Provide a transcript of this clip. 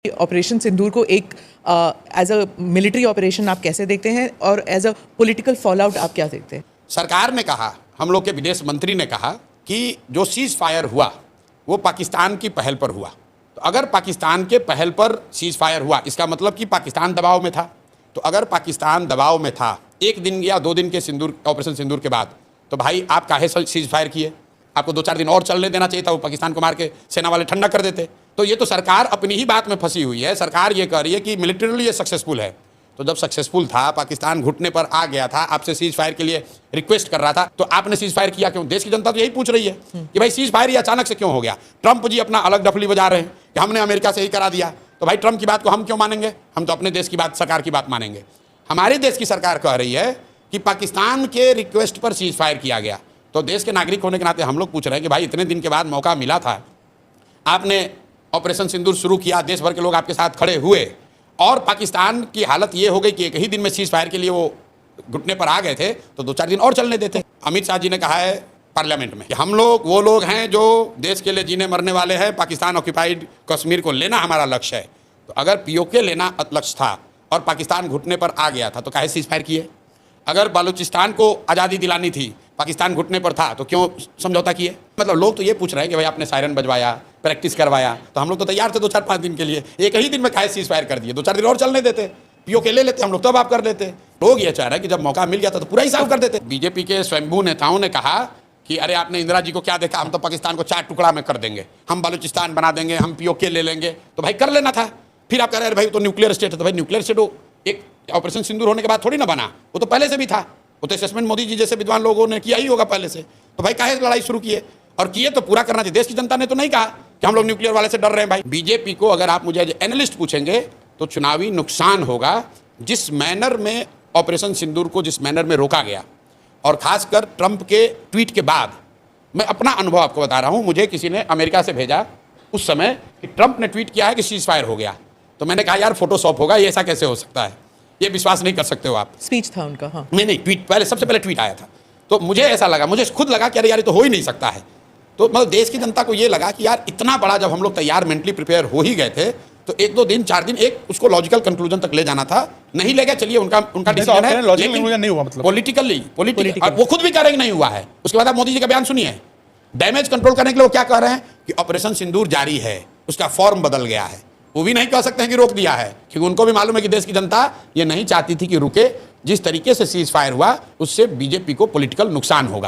Operation सिंदूर को एक as a military operation आप कैसे देखते हैं और as a political fall out आप क्या देखते हैं? सरकार ने कहा, हम लोग के विदेश मंत्री ने कहा कि जो सीज फायर हुआ वो पाकिस्तान की पहल पर हुआ। तो अगर पाकिस्तान के पहल पर सीज फायर हुआ इसका मतलब कि पाकिस्तान दबाव में था। तो अगर पाकिस्तान दबाव में था 1 दिन या 2 दिन के सिंदूर ऑपरेशन सिंदूर के बाद, तो भाई आप काहे सीज फायर किए? आपको 2-4 दिन और चलने देना चाहिए था, वो पाकिस्तान को मार के सेना वाले ठंडा कर देते। तो ये तो सरकार अपनी ही बात में फंसी हुई है। सरकार ये कह रही है कि मिलिटरीली ये सक्सेसफुल है। तो जब सक्सेसफुल था, पाकिस्तान घुटने पर आ गया था, आपसे सीज फायर के लिए रिक्वेस्ट कर रहा था, तो आपने सीज फायर किया क्यों? देश की जनता तो यही पूछ रही है कि भाई सीज फायर ये अचानक से क्यों हो गया? ट्रंप जी अपना अलग डफली बजा रहे हैं कि हमने अमेरिका से ही करा दिया। तो भाई ट्रंप की बात को हम क्यों मानेंगे? हम तो अपने देश की बात, सरकार की बात मानेंगे। हमारे देश की सरकार कह रही है कि पाकिस्तान के रिक्वेस्ट पर सीज फायर किया गया। तो देश के नागरिक होने के नाते हम लोग पूछ रहे हैं कि भाई इतने दिन के बाद मौका मिला था, आपने ऑपरेशन सिंदूर शुरू किया, देश भर के लोग आपके साथ खड़े हुए और पाकिस्तान की हालत ये हो गई कि एक ही दिन में सीज फायर के लिए वो घुटने पर आ गए थे, तो 2-4 दिन और चलने देते। अमित शाह जी ने कहा है पार्लियामेंट में कि हम लोग वो लोग हैं जो देश के लिए जीने मरने वाले हैं, पाकिस्तान ऑक्यूपाइड कश्मीर को लेना हमारा लक्ष्य है। तो अगर पीओके लेना लक्ष्य था और पाकिस्तान घुटने पर आ गया था तो काहे सीज फायर किए? अगर बलूचिस्तान को आज़ादी दिलानी थी, पाकिस्तान घुटने पर था, तो क्यों समझौता किए? मतलब लोग तो ये पूछ रहे हैं कि भाई आपने सायरन बजवाया, प्रैक्टिस करवाया, तो हम लोग तो तैयार थे 2-4-5 दिन के लिए। एक ही दिन में काहे सीज फायर कर दिए? 2-4 दिन और चलने देते, पीओके ले लेते हम लोग, तब आप कर लेते। लोग ये चाह रहे हैं कि जब मौका मिल गया था तो पूरा ही साफ कर देते। बीजेपी के स्वयंभू नेताओं ने कहा कि अरे आपने इंदिरा जी को क्या देखा, हम तो पाकिस्तान को 4 टुकड़ा में कर देंगे, हम बलूचिस्तान बना देंगे, हम पीओके ले लेंगे। तो भाई कर लेना था। फिर आप कह रहे हैं भाई तो न्यूक्लियर स्टेट है। तो भाई न्यूक्लियर स्टेट वो एक ऑपरेशन सिंदूर होने के बाद थोड़ी ना बना, वो तो पहले से भी था। वो तो असेसमेंट मोदी जी जैसे विद्वान लोगों ने किया ही होगा पहले से। तो भाई काहे लड़ाई शुरू किए? और किए तो पूरा करना चाहिए। देश की जनता ने तो नहीं कहा कि हम लोग न्यूक्लियर वाले से डर रहे हैं। भाई बीजेपी को अगर आप मुझे एनालिस्ट पूछेंगे तो चुनावी नुकसान होगा जिस मैनर में ऑपरेशन सिंदूर को जिस मैनर में रोका गया, और खासकर ट्रंप के ट्वीट के बाद। मैं अपना अनुभव आपको बता रहा हूँ। मुझे किसी ने अमेरिका से भेजा उस समय कि ट्रंप ने ट्वीट किया है कि सीज फायर हो गया। तो मैंने कहा यार फोटोशॉप होगा, ये ऐसा कैसे हो सकता है? ये विश्वास नहीं कर सकते हो आप। स्पीच था उनका। हाँ नहीं, ट्वीट पहले, सबसे पहले ट्वीट आया था। तो मुझे ऐसा लगा, मुझे खुद लगा कि अरे यार ये तो हो ही नहीं सकता है। तो मतलब देश की जनता को ये लगा कि यार इतना बड़ा जब हम लोग तैयार मेंटली प्रिपेयर हो ही गए थे, तो 1-2 दिन 4 दिन एक उसको लॉजिकल कंक्लूजन तक ले जाना था। नहीं ले गया, चलिए उनका डिसीजन है, लेकिन नहीं हुआ। मतलब पॉलिटिकली वो खुद भी कह रहे हैं नहीं हुआ है। उसके बाद आप मोदी जी का बयान सुनिए। डैमेज कंट्रोल करने के लिए वो क्या कह रहे हैं कि ऑपरेशन सिंदूर जारी है, उसका फॉर्म बदल गया है। वो भी नहीं कह सकते हैं कि रोक दिया है, क्योंकि उनको भी मालूम है कि देश की जनता ये नहीं चाहती थी कि रुके। जिस तरीके से सीज फायर हुआ उससे बीजेपी को पॉलिटिकल नुकसान होगा।